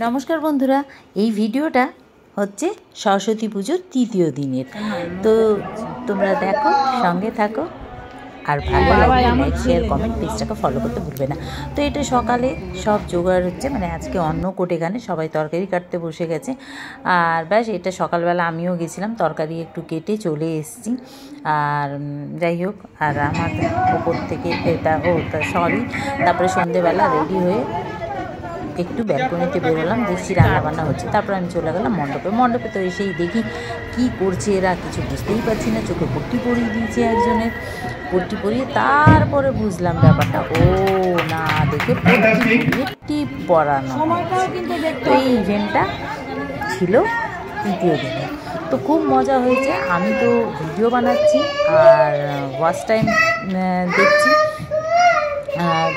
নমস্কার বন্ধুরা, এই ভিডিওটা হচ্ছে সরস্বতী পুজোর তৃতীয় দিনের। তো তোমরা দেখো, সঙ্গে থাকো, আর ভালো লাগলে লাইক শেয়ার কমেন্ট পেজটাকে ফলো করতে ভুলবে না। তো এটা সকালে সব জোগাড় হচ্ছে, মানে আজকে অন্নকূট, এখানে সবাই তরকারি কাটতে বসে গেছে। আর ব্যাস, এটা সকালবেলা আমিও গেছিলাম, তরকারি একটু কেটে চলে এসেছি। আর যাই হোক, আর আমার ওপর থেকে তারপরে সন্ধেবেলা রেডি হয়ে একটু ব্যালকনিতে বেরোলাম, দেখছি রান্নাবান্না হচ্ছে। তারপর আমি চলে গেলাম মণ্ডপে। তো এসেই দেখি কি করছে এরা, কিছু বুঝতেই পারছি না। চোখে পট্টি পরিয়ে দিয়েছে একজনের, পট্টি পরিয়ে তারপরে বুঝলাম ব্যাপারটা। ও না, দেখে পট্টি পরানো। তো এই ইভেন্টটা ছিল তৃতীয় দিনে। তো খুব মজা হয়েছে। আমি তো ভিডিও বানাচ্ছি আর ওয়াচ টাইম দেখছি।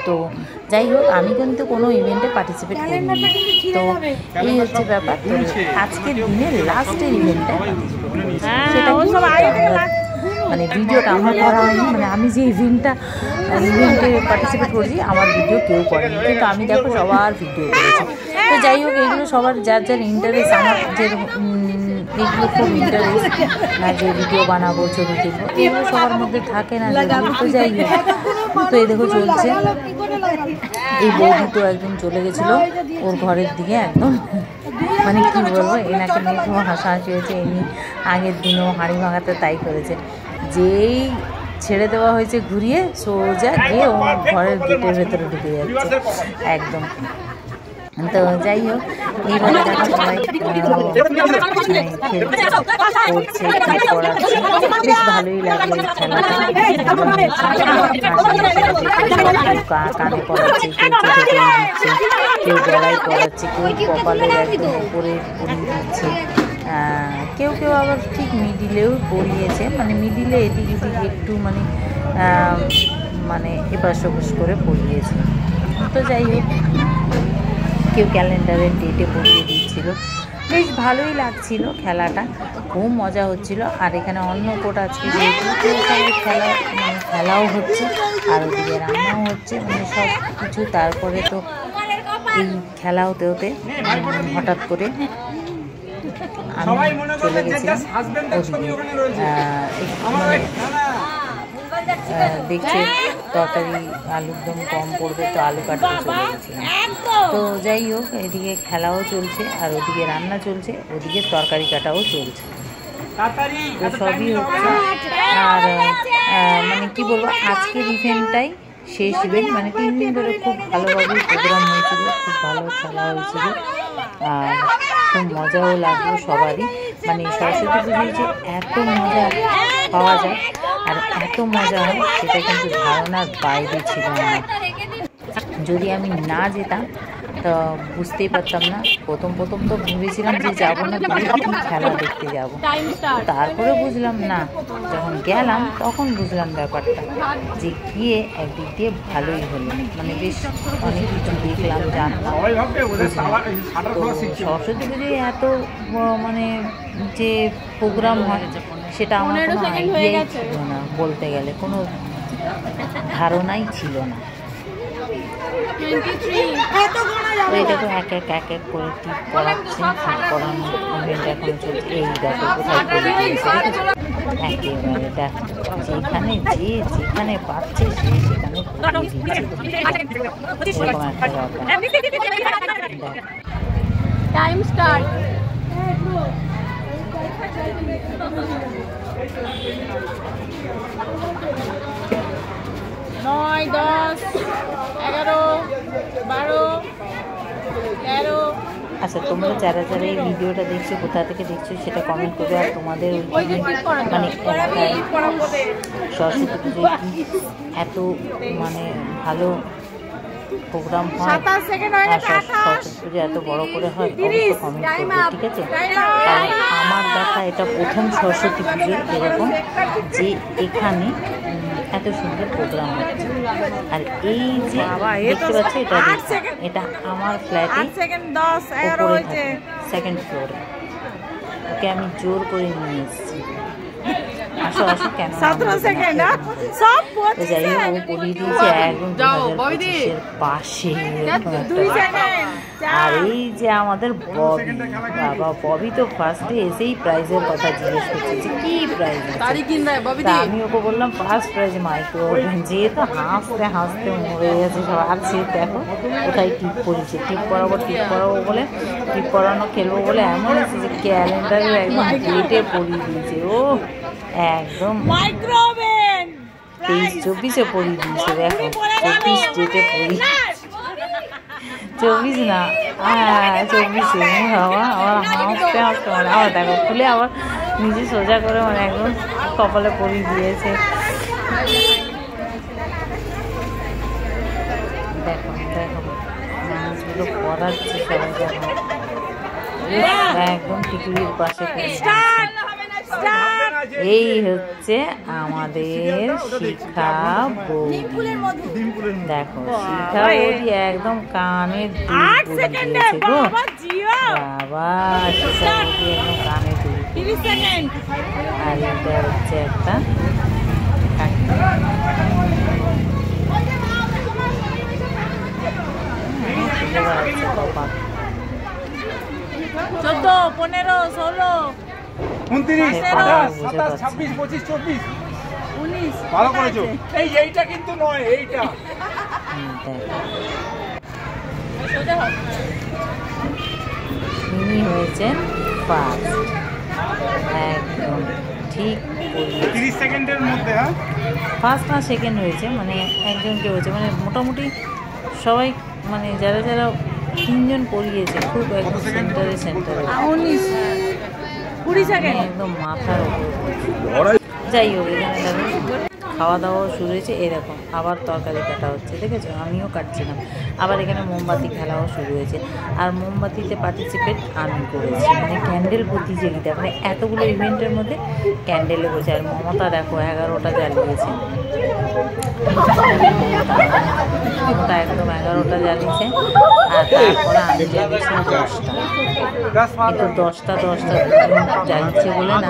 তো যাই হোক, আমি কিন্তু কোনো ইভেন্টে পার্টিসিপেট করিনি। তো এই হচ্ছে ব্যাপার। তো আজকের দিনের লাস্টের ইভেন্টটা সেটা মানে ভিডিওটা আমার করা হয়নি। মানে আমি যে ইভেন্টে পার্টিসিপেট করছি, আমার ভিডিও কেউ করেনি, কিন্তু আমি দেখো সবার ভিডিও করেছি। তো যাই হোক, এগুলো সবার যার যার ইন্টারেস্ট। আমার যে এগুলো খুব ইন্টারেস্ট না, যে ভিডিও বানাবো, ছবি তুলবো, এগুলো সবার মধ্যে থাকে না। তো যাই হোক, তো এই দেখো চলছে। এই বৌদি তো একদম চলে গেছিলো ওর ঘরের দিকে, একদম মানে কি বলবো, এনাকে নিয়ে খুব হাসাহাসি হয়েছে। এমনি আগের দিনও হাঁড়ি ভাঙাতে তাই করেছে, যেই ছেড়ে দেওয়া হয়েছে ঘুরিয়ে সোজা গিয়ে ও ঘরের গেটের ভেতরে ঢুকে যাচ্ছে একদম। তো যাই হোক, এইভাবে দেখা সবাই খেলছে, করছে, পড়াচ্ছে, বেশ ভালোই লাগলো খেলাটা। কানে পড়াচ্ছে, কেউ চোখে দিচ্ছে, কেউ গলায় পড়াচ্ছে, কেউ কপালের একদম উপরে পরিয়ে দিচ্ছে, কেউ আবার ঠিক মিডিলেও পরিয়েছে। মানে মিডিলে এদিক এদিক একটু মানে এপাশ ওপাশ করে পরিয়েছে। তো যাই হোক, কেউ ক্যালেন্ডারের ডেটে পরিয়ে দিচ্ছিল। বেশ ভালোই লাগছিল খেলাটা, খুব মজা হচ্ছিল। আর এখানে অন্নকূট আজকে যেহেতু খেলাও হচ্ছে আর ওদিকে রান্নাও হচ্ছে, মানে সব কিছু। তারপরে তো এই খেলা হতে হঠাৎ করে আমি চলে গেছিলাম ওদিকে। দেখছি তরকারি আলুর দম কম পড়বে, তো আলু কাটতে চলে গেছিলাম। তো যাই হোক, এদিকে খেলাও চলছে আর ওদিকে রান্না চলছে, ওদিকে তরকারি কাটাও চলছে। তো সবই হচ্ছে। আর মানে কি বলবো, আজকের ইভেন্টটাই শেষ ইভেন্ট। মানে 3 দিন ধরে খুব ভালোভাবে প্রোগ্রাম হয়েছিল, খুব ভালো খেলা হয়েছিল, আর খুব মজাও লাগলো সবারই। মানে সরস্বতী পুজোয় যে এত মজা পাওয়া যায় আর এত মজা হয়, সেটা কিন্তু ধারণার বাইরে ছিল আমার। যদি আমি না যেতাম তো বুঝতেই পারতাম না। প্রথম তো ভেবেছিলাম যে যাবো না, খেলা দেখতে যাবো। তারপরে বুঝলাম না, যখন গেলাম তখন বুঝলাম ব্যাপারটা, যে গিয়ে একদিক দিয়ে ভালোই হলো। মানে বেশ অনেক কিছু দেখলাম, জানলাম, বুঝলাম। তো সরস্বতী পুজোয় এত মানে যে প্রোগ্রাম হয়, সেটা আমার কোনো আইডিয়াই ছিল না, বলতে গেলে কোনো ধারণাই ছিল না। তো এটা তো এক এক করে টিপ পড়াচ্ছে, পড়ানো ইভেন্ট এখন চলছে। এই দেখো কোথায় পড়ে দিয়েছে, একেবারে দেখো, যেখানে পাচ্ছে সেখানে পড়িয়ে দিচ্ছে, এরকম একটা ব্যাপার। Time start. নয়, 10, 11, 12, 13। আচ্ছা, তোমরা যারা এই ভিডিওটা দেখছো, কোথা থেকে দেখছো সেটা কমেন্ট করবে। আর তোমাদের মানে এলাকায় সরস্বতী পুজোয় এত মানে ভালো প্রোগ্রাম হয় আর সরস্বতী পুজো এত বড় করে হয়, অবশ্যই কমেন্ট করবে, ঠিক আছে? আর আমার দেখা এটা প্রথম সরস্বতী পুজো এরকম, যে এখানে এত সুন্দর প্রোগ্রাম হচ্ছে। আর এই যে দেখতে পাচ্ছ, এটা আমার ফ্ল্যাটে উপরে থাকে, 2nd ফ্লোরে। ওকে আমি জোর করে নিয়ে এসেছি, আসো কেন। তো যাই হোক, ও পড়িয়ে দিয়েছে একদম 2025-এর পাশে। আর এই যে আমাদের ববি, বাবা ববি তো ফার্স্টে এসেই প্রাইজের কথা জিজ্ঞেস করছে যে কী প্রাইজ আছে। আমি ওকে বললাম ফার্স্ট প্রাইজ মাইক্রো ওভেন। যেহেতু হাসতে হাসতে মরে গেছে সব। আর সে দেখো কোথায় টিপ পড়েছে, টিপ পরাবো বলে টিপ পরানো খেলবো বলে এমন আছে যে ক্যালেন্ডারে একদম ডেটে পরিয়ে দিয়েছে। ও একদম 23-24-এ পরিয়ে দিয়েছে। দেখো 24 ডেটে পরিয়ে, 24 না 24-এ। বাবা আবার হাসতে হাসতে মানে আবার দেখো খুলে আবার নিজে সোজা করে মানে একদম কপালে পরিয়ে দিয়েছে। দেখো দেখো মানুষগুলো পড়াচ্ছে সবাই, দেখো একদম টিকির পাশে। এই হচ্ছে আমাদের শিখা বৌদি। দেখো শিখা বৌদি একদম কানের দুল দিয়েছে গো বাবা। শিখা বৌদি একদম কানের দুল। আর এটা হচ্ছে একটা কপা। 14, 15, 16, 29, 27, 26, 25, 24, 19 ভালো করেছো। এইটা কিন্তু নয়, এইটা ইনি হয়েছেন ফার্স্ট, একদম ঠিক 30 সেকেন্ডের মধ্যে। হ্যাঁ ফার্স্ট না সেকেন্ড হয়েছে, মানে একজনকে হয়েছে, মানে মোটামুটি সবাই মানে যারা যারা 3 জন পড়িয়েছে খুব একদম সেন্টারে 20 সেকেন্ড একদম মাথার উপর। যাই হোক এখানে দেখো খাওয়া দাওয়াও শুরু হয়েছে। এরকম আবার তরকারি কাটা হচ্ছে, দেখেছো আমিও কাটছিলাম। আবার এখানে মোমবাতি খেলাও শুরু হয়েছে। আর মোমবাতিতে পার্টিসিপেট আমি করেছি, মানে ক্যান্ডেল প্রতিযোগিতা, মানে এতগুলো ইভেন্টের মধ্যে ক্যান্ডেলে বসে। আর মমতা দেখো 11টা জ্বালিয়েছে, মমতা একদম 11টা জ্বালিয়েছে। আর তারপরে আমি জ্বালিয়েছি 10টা, কিন্তু 10টা জ্বালিয়েছে বলে না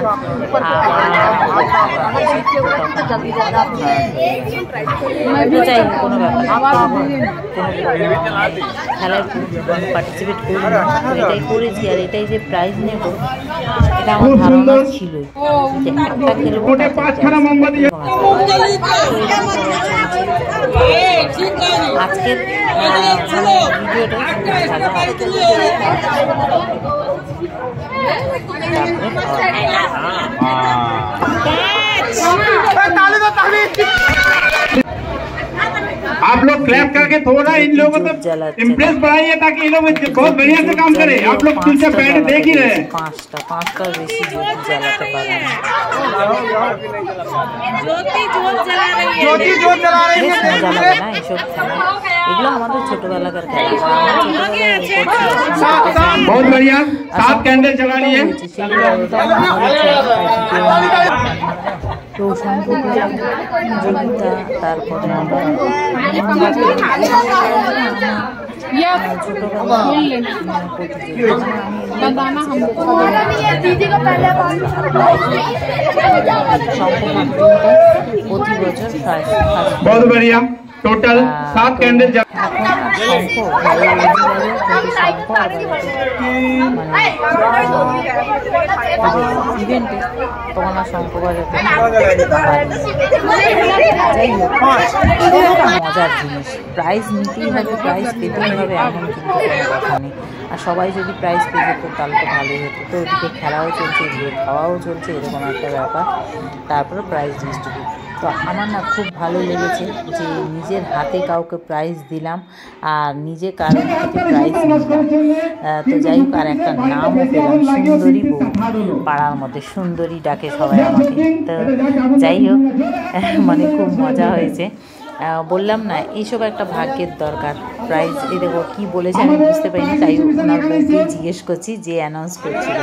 যাই হোক কোনো ব্যাপার, খেলায় পার্টিসিপেট করি এটাই করেছি। আর এটাই যে প্রাইজ নেব এটা আমার ধারণা ছিলই, যে একটা খেলবো আজকের ভিডিওটা आप लोग क्लैप करके थोड़ा इन लोगों को इम्प्रेस बढ़ाइए ताकि ये लोग बहुत बढ़िया से काम करें। आप लोग पीछे बैठ देख ही रहे हैं। 5টা বেশি জ্বালাতে পারে না। ज्योति जोत जला रही है। মজা লাগে না এইসব খেলা, এগুলো আমাদের ছোটবেলাকার খেলা। बहुत बढ़िया, 7 कैंडल जला रही है। তো শঙ্খ প্রতিযোগিতা, তারপরে প্রতি বছর बहुत बढ़िया, टोटल 7 कैंडल ইভেন্টে তখন আর শঙ্খ বাজাতে। যাই হোক মজার জিনিস, প্রাইজ নিতেই হবে, প্রাইজ পেতেই হবে এমন কিন্তু কোনো কথা নেই। আর সবাই যদি প্রাইজ পেয়ে যেত তাহলে তো ভালোই হতো। তো ওদিকে খেলাও চলছে, এদিকে খাওয়াও চলছে, এরকম একটা ব্যাপার। তারপরে প্রাইজ ডিস্ট্রিবিউট। তো আমার না খুব ভালো লেগেছে যে নিজের হাতে কাউকে প্রাইজ দিলাম আর নিজে কারোর থেকে প্রাইজ নিলাম। তো যাই হোক আর একটা নামও পেলাম, সুন্দরী বউ। পাড়ার মধ্যে সুন্দরী ডাকে সবাই আমাকে। তো যাই হোক মানে খুব মজা হয়েছে। বললাম না এইসব একটা ভাগ্যের দরকার। প্রাইজ এই দেখো কী বলেছে আমি বুঝতে পারিনি, তাই ওনার বউকেই জিজ্ঞেস করছি যে অ্যানাউন্স করছিল।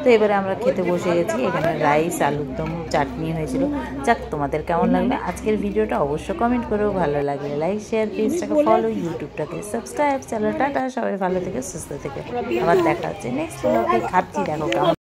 তো এবারে আমরা খেতে বসে গেছি। এখানে রাইস, আলুর দম, চাটনি হয়েছিল। যাক তোমাদের কেমন লাগলো আজকের ভিডিওটা অবশ্য কমেন্ট করেও, ভালো লাগলে লাইক, শেয়ার, পেজটাকে ফলো, ইউটিউবটাকে সাবস্ক্রাইব। চলো টাটা, সবাই ভালো থেকে সুস্থ থেকে আবার দেখা হচ্ছে নেক্সট ব্লগে। খাচ্ছি দেখো কেমন।